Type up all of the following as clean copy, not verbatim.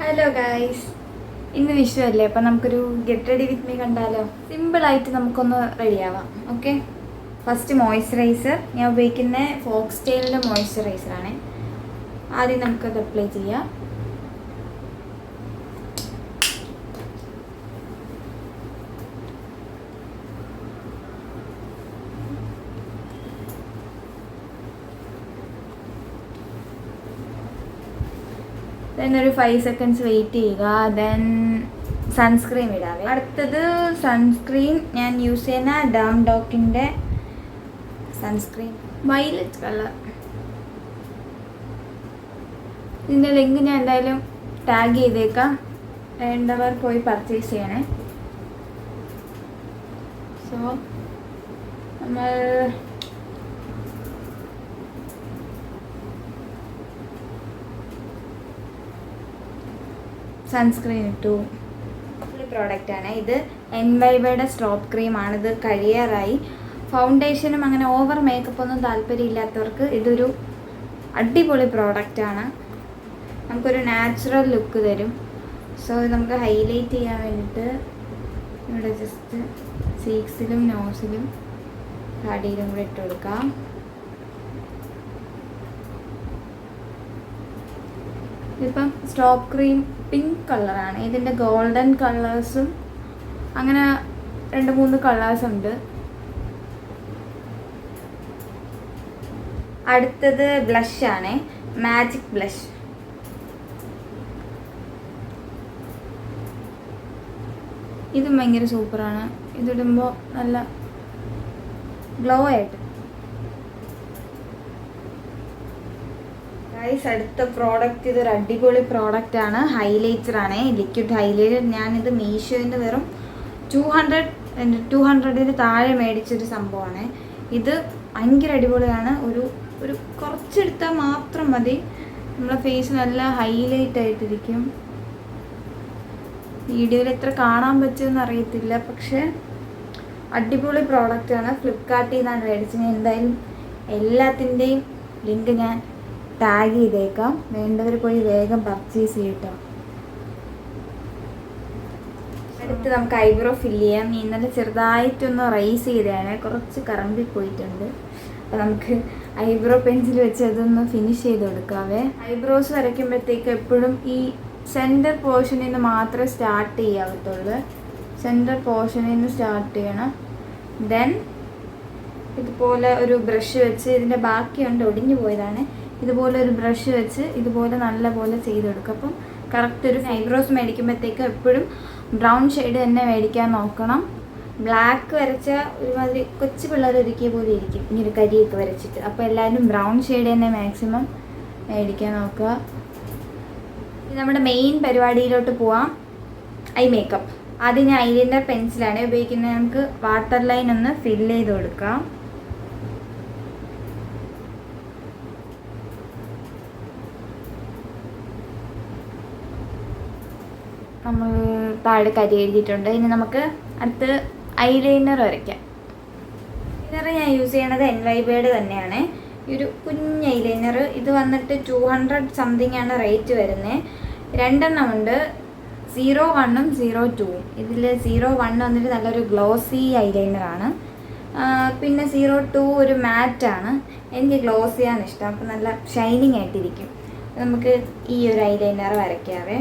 Hello guys, ഇന്ന് വിഷു അല്ലേ, അപ്പം നമുക്കൊരു ഗെറ്റ് റെഡി വിത്ത് മീ കണ്ടാലോ. സിമ്പിളായിട്ട് നമുക്കൊന്ന് റെഡിയാവാം. Okay, first moisturiser. ഞാൻ ഉപയോഗിക്കുന്ന ഫോക്സ് ടെയിലിൻ്റെ മോയ്സ്ചറൈസറാണ്. ആദ്യം നമുക്കത് അപ്ലൈ ചെയ്യാം. ദെൻ ഒരു 5 സെക്കൻഡ്സ് വെയിറ്റ് ചെയ്യുക. ദെൻ സൺസ്ക്രീൻ ഇടാവേ. അടുത്തത് സൺസ്ക്രീൻ ഞാൻ യൂസ് ചെയ്യുന്ന ഡാം ഡോക്കിൻ്റെ സൺസ്ക്രീൻ വയലറ്റ് കളർ. ഇതിൻ്റെ ലിങ്ക് ഞാൻ എന്തായാലും ടാഗ് ചെയ്തേക്കാം, വേണ്ടവർ പോയി പർച്ചേസ് ചെയ്യണേ. സോ നമ്മൾ സൺസ്ക്രീൻ ഇട്ടു. പ്രോഡക്റ്റാണ് ഇത്. എൻവൈബയുടെ സ്ട്രോപ്പ് ക്രീമാണ്. ഇത് കഴിയാറായി. ഫൗണ്ടേഷനും അങ്ങനെ ഓവർ മേക്കപ്പ് ഒന്നും താല്പര്യമില്ലാത്തവർക്ക് ഇതൊരു അടിപൊളി പ്രോഡക്റ്റാണ്. നമുക്കൊരു നാച്ചുറൽ ലുക്ക് തരും. സോ നമുക്ക് ഹൈലൈറ്റ് ചെയ്യാൻ വേണ്ടിയിട്ട് ഇവിടെ ജസ്റ്റ് ചീക്സിലും നോസിലും താടിയിലും കൂടെ ഇട്ട് കൊടുക്കാം. ഇതിപ്പം സ്ട്രോപ്പ് ക്രീം പിങ്ക് കളറാണ്. ഇതിൻ്റെ ഗോൾഡൻ കളേഴ്സും അങ്ങനെ 2-3 കളേഴ്സ് ഉണ്ട്. അടുത്തത് ബ്ലഷാണ്, മാജിക് ബ്ലഷ്. ഇതും ഭയങ്കര സൂപ്പറാണ്. ഇതിടുമ്പോൾ നല്ല ഗ്ലോ ആയിട്ട്. അടുത്ത പ്രോഡക്റ്റ് ഇതൊരു അടിപൊളി പ്രോഡക്റ്റാണ്. ഹൈലൈറ്ററാണ്, ലിക്വിഡ് ഹൈലൈറ്റർ. ഞാനിത് മീഷോയിൽ വെറും 200 താഴെ മേടിച്ചൊരു സംഭവമാണ്. ഇത് ഭയങ്കര അടിപൊളിയാണ്. ഒരു കുറച്ചെടുത്താൽ മാത്രം മതി, നമ്മളെ ഫേസ് നല്ല ഹൈലൈറ്റ് ആയിട്ടിരിക്കും. വീഡിയോയിൽ എത്ര കാണാൻ പറ്റുമെന്ന് അറിയത്തില്ല, പക്ഷേ അടിപൊളി പ്രോഡക്റ്റാണ്. ഫ്ലിപ്കാർട്ടിൽ നിന്നാണ് മേടിച്ചത്. എന്തായാലും എല്ലാത്തിൻ്റെയും ലിങ്ക് ഞാൻ ടാഗ് ചെയ്തേക്കാം, വേണ്ടവർ പോയി വേഗം പർച്ചേസ് ചെയ്യട്ടോ. അടുത്ത് നമുക്ക് ഐബ്രോ ഫില്ല് ചെയ്യാം. ഇന്നലെ ചെറുതായിട്ടൊന്ന് റൈസ് ചെയ്തതാണ്, കുറച്ച് കറമ്പി പോയിട്ടുണ്ട്. അപ്പോൾ നമുക്ക് ഐബ്രോ പെൻസിൽ വെച്ച് അതൊന്ന് ഫിനിഷ് ചെയ്ത് കൊടുക്കാവേ. ഐബ്രോസ് വരയ്ക്കുമ്പോഴത്തേക്ക് എപ്പോഴും ഈ സെൻറ്റർ പോർഷനിൽ നിന്ന് മാത്രമേ സ്റ്റാർട്ട് ചെയ്യാവത്തുള്ളൂ. സെൻറ്റർ പോർഷനിൽ നിന്ന് സ്റ്റാർട്ട് ചെയ്യണം. ദെൻ ഇതുപോലെ ഒരു ബ്രഷ് വെച്ച്, ഇതിൻ്റെ ബാക്കിയുണ്ട്, ഒടിഞ്ഞു പോയതാണ്. ഇതുപോലെ ഒരു ബ്രഷ് വെച്ച് ഇതുപോലെ നല്ല പോലെ ചെയ്തെടുക്കും. അപ്പം കറക്റ്റ് ഒരു ഐബ്രോസ് മേടിക്കുമ്പോഴത്തേക്ക് എപ്പോഴും ബ്രൗൺ ഷെയ്ഡ് തന്നെ മേടിക്കാൻ നോക്കണം. ബ്ലാക്ക് വരച്ച ഒരുമാതിരി കൊച്ചു പിള്ളേർ ഒരുക്കിയ പോലെ ഇരിക്കും, ഇങ്ങനെ കരിയൊക്കെ വരച്ചിട്ട്. അപ്പോൾ എല്ലാവരും ബ്രൗൺ ഷെയ്ഡ് തന്നെ മാക്സിമം മേടിക്കാൻ നോക്കുക. നമ്മുടെ മെയിൻ പരിപാടിയിലോട്ട് പോവാം, ഐ മേക്കപ്പ്. ആദ്യം ഞാൻ ഐലൈനർ പെൻസിലാണ് ഉപയോഗിക്കുന്നത്. നമുക്ക് വാട്ടർ ലൈൻ ഒന്ന് ഫില്ല് ചെയ്ത് കൊടുക്കാം. നമ്മൾ താഴെ കരി എഴുതിയിട്ടുണ്ട്. ഇനി നമുക്ക് അടുത്ത് ഐലൈനർ വരയ്ക്കാം. ഐലൈനർ ഞാൻ യൂസ് ചെയ്യണത് എൻവൈബയുടെ തന്നെയാണ്. ഈ ഒരു കുഞ്ഞ് ഐലൈനർ. ഇത് വന്നിട്ട് 200 സംതിങ് ആണ് റേറ്റ് വരുന്നത്. 2 എണ്ണം ഉണ്ട്, 01ഉം 02ഉം. ഇതിൽ 01 വന്നിട്ട് നല്ലൊരു ഗ്ലോസി ഐലൈനറാണ്. പിന്നെ 02 ഒരു മാറ്റാണ്. എനിക്ക് ഗ്ലോസിയാണ് ഇഷ്ടം, അപ്പോൾ നല്ല ഷൈനിങ് ആയിട്ടിരിക്കും. നമുക്ക് ഈ ഒരു ഐലൈനർ വരയ്ക്കാവേ.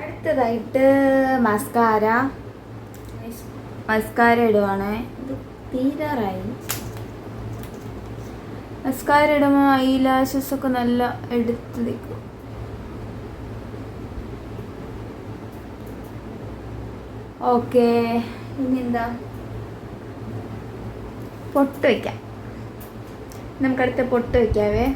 അടുത്തതായിട്ട് മസ്കാര ഇടുവാണ്. ഇത് തീരാറായി. മസ്കാര ഇടുമ്പോൾ ഐ ലാഷസ് ഒക്കെ നല്ല എടുത്ത് നിൽക്കും. ഓക്കെ, ഇനി എന്താ, പൊട്ട് വയ്ക്കാം. നമുക്കടുത്ത പൊട്ട് വയ്ക്കാവേ.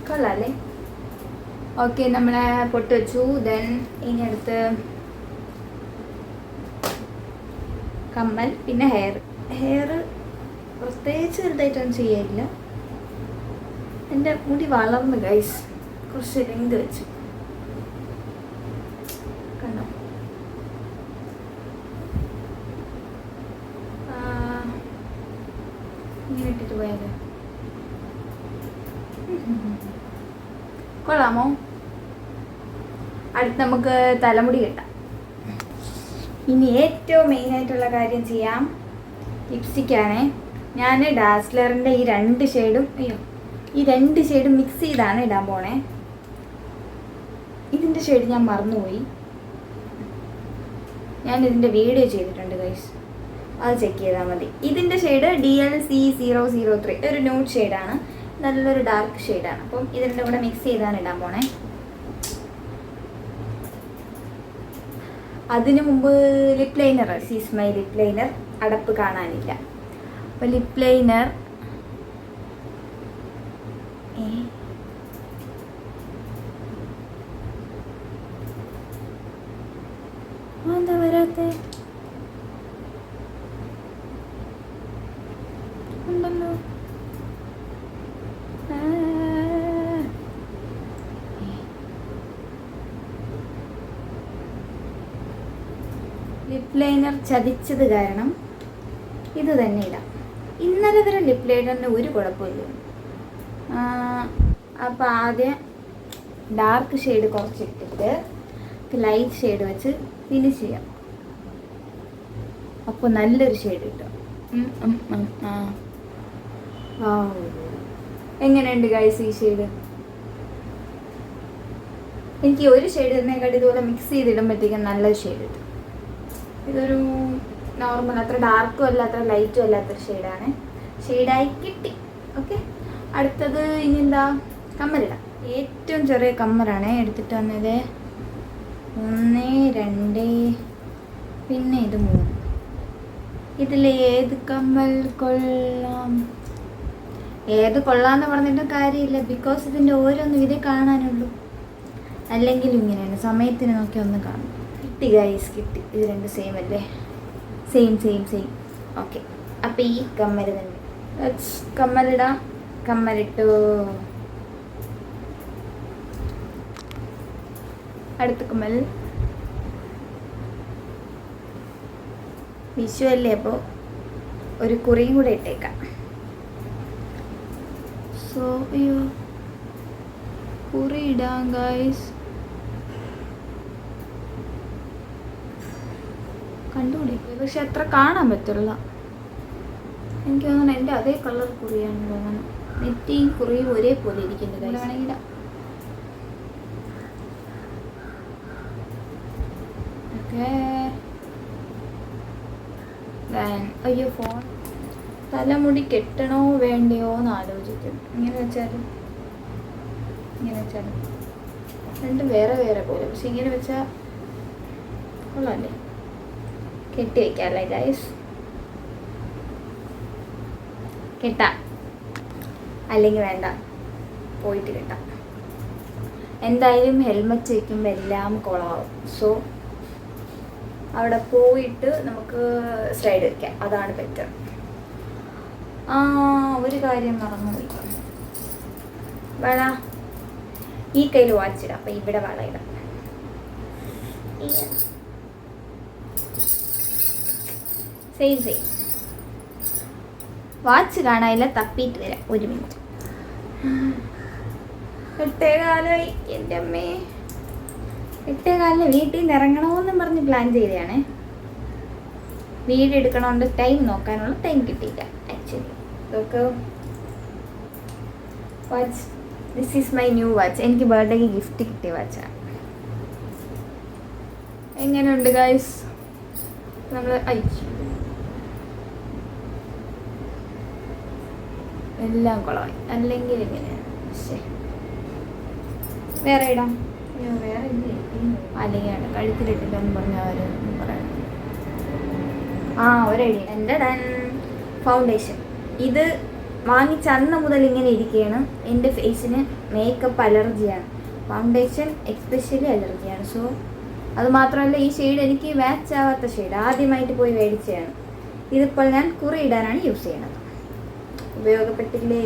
കൊള്ളാല്ലേ? ഓക്കെ, നമ്മളെ പൊട്ട് വെച്ചു. ദെൻ ഇനി അടുത്ത് കമ്മൽ, പിന്നെ ഹെയർ പ്രത്യേകിച്ച് വലുതായിട്ടൊന്നും ചെയ്യാനില്ല. എൻ്റെ മുടി വളർന്നു ഗൈസ്, കുറച്ച് ലെങ്ത് വെച്ചു കണ്ടോ. ഇങ്ങനെ ഇട്ടിട്ട് പോയാലോ, കൊള്ളാമോ? അടുത്ത് നമുക്ക് തലമുടി കെട്ടാം. ഇനി ഏറ്റവും മെയിനായിട്ടുള്ള കാര്യം ചെയ്യാം. ലിപ്സ്റ്റിക്കാണേ. ഞാൻ ഡാസ്ലറിൻ്റെ ഈ 2 ഷെയ്ഡും മിക്സ് ചെയ്താണ് ഇടാൻ പോണേ. ഇതിൻ്റെ ഷെയ്ഡ് ഞാൻ മറന്നുപോയി. ഞാൻ ഇതിൻ്റെ വീഡിയോ ചെയ്തിട്ടുണ്ട് ഗൈസ്, അത് ചെക്ക് ചെയ്താൽ മതി. ഇതിൻ്റെ ഷെയ്ഡ് DLC003, ഒരു ന്യൂഡ് ഷെയ്ഡാണ്, നല്ലൊരു ഡാർക്ക് ഷെയ്ഡാണ്. അപ്പം ഇതിൻ്റെ കൂടെ മിക്സ് ചെയ്താണ് ഇടാൻ പോണേ. അതിനു മുമ്പ് lip liner, my lip liner അടപ്പ് കാണാനില്ല. അപ്പോൾ ലിപ് ലൈനർ എന്താ വരാത്ത ഉണ്ടല്ലോ. ലിപ് ലൈനർ ചതിച്ചത് കാരണം ഇത് തന്നെ ഇടാം. ഇന്നലെ വരെ ലിപ് ലൈനറിന് ഒരു കുഴപ്പമില്ല. അപ്പോൾ ആദ്യം ഡാർക്ക് ഷെയ്ഡ് കുറച്ചിട്ടിട്ട് ലൈറ്റ് ഷെയ്ഡ് വെച്ച് ഫിനിഷ് ചെയ്യാം. അപ്പോൾ നല്ലൊരു ഷെയ്ഡ് കിട്ടും. എങ്ങനെയുണ്ട് ഗൈസ് ഈ ഷെയ്ഡ്? എനിക്ക് ഒരു ഷെയ്ഡ് തന്നെക്കാട്ടി ഇതുപോലെ മിക്സ് ചെയ്തിടുമ്പോഴത്തേക്കും നല്ലൊരു ഷെയ്ഡ് കിട്ടും. ഇതൊരു നോർമൽ, അത്ര ഡാർക്കും അല്ല അത്ര ലൈറ്റും അല്ലാത്തൊരു ഷെയ്ഡാണ്. ഷെയ്ഡായി കിട്ടി. ഓക്കെ, അടുത്തത് ഇനി എന്താ? കമ്മലിടാം. ഏറ്റവും ചെറിയ കമ്മലാണ് എടുത്തിട്ട് വന്നത്. 1, 2, പിന്നെ ഇത് 3. ഇതിൽ ഏത് കമ്മൽ കൊള്ളാം? ഏത് കൊള്ളാമെന്ന് പറഞ്ഞിട്ടും കാര്യമില്ല, ബിക്കോസ് ഇതിൻ്റെ ഓരോന്നും ഇതേ കാണാനുള്ളൂ. അല്ലെങ്കിലും ഇങ്ങനെയാണ്, സമയത്തിന് നോക്കി ഒന്ന് കാണും. കിട്ടി ഗൈസ്, കിട്ടി. ഇത് 2 സെയിം അല്ലേ? സെയിം. ഓക്കെ, അപ്പം ഈ കമ്മൽ തന്നെ കമ്മലിടാം. കമ്മലിട്ടു. അടുത്ത കമ്മൽ. വിഷു അല്ലേ, അപ്പോൾ ഒരു കുറിയും കൂടെ ഇട്ടേക്കാം. അയ്യോ, കുറി ഇടാം ഗൈസ്. കണ്ടുകൂടി, പക്ഷെ അത്ര കാണാൻ പറ്റില്ല. എനിക്ക് തോന്നുന്നു എൻ്റെ അതേ കളർ കുറിയാണ് തോന്നുന്നു. നെറ്റിയും കുറിയും ഒരേപോലെ ഇരിക്കുന്നത്. വേണമെങ്കിൽ ഓക്കെ. അയ്യോ, ഫോൺ തലമുടി കെട്ടണോ വേണ്ടയോ എന്ന് ആലോചിക്കും. ഇങ്ങനെ വെച്ചാലും 2 വേറെ പോലെ, പക്ഷെ ഇങ്ങനെ വെച്ചാൽ കൊള്ളാല്ലേ? കെട്ടി വയ്ക്കാമല്ലേ ഗൈസ്? കെട്ടാം, അല്ലെങ്കിൽ വേണ്ട, പോയിട്ട് കെട്ടാം. എന്തായാലും ഹെൽമെറ്റ് വയ്ക്കുമ്പോൾ എല്ലാം കുളമാവും. സോ അവിടെ പോയിട്ട് നമുക്ക് സൈഡ് വയ്ക്കാം, അതാണ് ബെറ്റർ. ഒരു കാര്യം മറന്നുപോയി. വള ഈ കയ്യിൽ വാച്ചിടാം, അപ്പം ഇവിടെ വള ഇടാം. സെയിം വാച്ച് കാണാനില്ല, തപ്പിയിട്ട് വരാം. 1 മിനിറ്റ്. 8:15. എൻ്റെ അമ്മേ, 8:15 വീട്ടിൽ നിന്ന് ഇറങ്ങണമെന്നും പറഞ്ഞ് പ്ലാൻ ചെയ്തതാണ്. വീഡിയോ എടുക്കണോണ്ട് ടൈം നോക്കാനുള്ള ടൈം കിട്ടിയില്ല ആക്ച്വലി. ഇതൊക്കെ watch, this is my new watch. എനിക്ക് ബർത്ത്ഡേക്ക് ഗിഫ്റ്റ് കിട്ടിയ വാച്ചാണ്. എങ്ങനെയുണ്ട് ഗൈസ്? നമ്മൾ എല്ലാം കുളമായി, അല്ലെങ്കിൽ ഇങ്ങനെയാണ്. വേറെ ഇടാം, അല്ലെങ്കിൽ കഴുത്തിലിട്ടിട്ടെന്ന് പറഞ്ഞാൽ അവർ പറയണം. ഒരു ഐഡിയ. എൻ്റെ ഫൗണ്ടേഷൻ ഇത് വാങ്ങിച്ച അന്ന് മുതൽ ഇങ്ങനെ ഇരിക്കുകയാണ്. എൻ്റെ ഫേസിന് മേക്കപ്പ് അലർജിയാണ്, ഫൗണ്ടേഷൻ എക്സ്പെഷ്യലി അലർജിയാണ്. സോ അതുമാത്രമല്ല ഈ ഷെയ്ഡ് എനിക്ക് മാച്ച് ആവാത്ത ഷെയ്ഡ്, ആദ്യമായിട്ട് പോയി മേടിച്ചതാണ്. ഇതിപ്പോൾ ഞാൻ കുറി ഇടാനാണ് യൂസ് ചെയ്യണത്. ഉപയോഗപ്പെട്ടില്ലേ?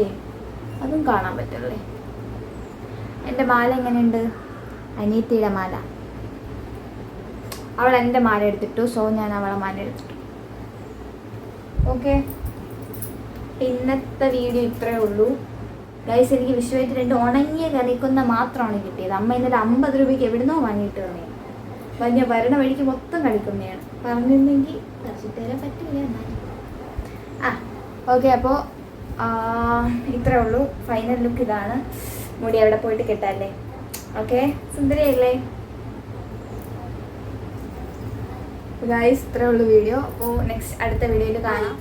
അതും കാണാൻ പറ്റല്ലേ. എൻ്റെ മാല എങ്ങനെയുണ്ട്? അനിയത്തിയുടെ മാല. അവൾ എൻ്റെ മാല എടുത്തിട്ടു, സോ ഞാൻ അവളെ മാല എടുത്തിട്ടു. ഓക്കെ, ഇന്നത്തെ വീഡിയോ ഇത്രയേ ഉള്ളൂ ഗൈസ്. എനിക്ക് വിഷുവായിട്ട് 2 ഉണങ്ങിയ കറിക്കൊന്ന മാത്രമാണ് കിട്ടിയത്. അമ്മ ഇന്നലെ 50 രൂപയ്ക്ക് എവിടുന്നോ വാങ്ങിയിട്ട് തന്നെ. ഞാൻ വരണ വഴിക്ക് മൊത്തം കളിക്കുന്നതാണ്. പറഞ്ഞിരുന്നെങ്കിൽ പറിച്ചിട്ട് തരാൻ പറ്റില്ല എന്നാലും. ഓക്കെ, അപ്പോൾ ഇത്രയേ ഉള്ളൂ. ഫൈനൽ ലുക്ക് ഇതാണ്. മുടി അവിടെ പോയിട്ട് കെട്ടാല്ലേ. Okay, സുന്ദരിയല്ലേ guys? ഇത്രയേ ഉള്ളൂ വീഡിയോ. അപ്പോൾ അടുത്ത വീഡിയോയിൽ കാണാം.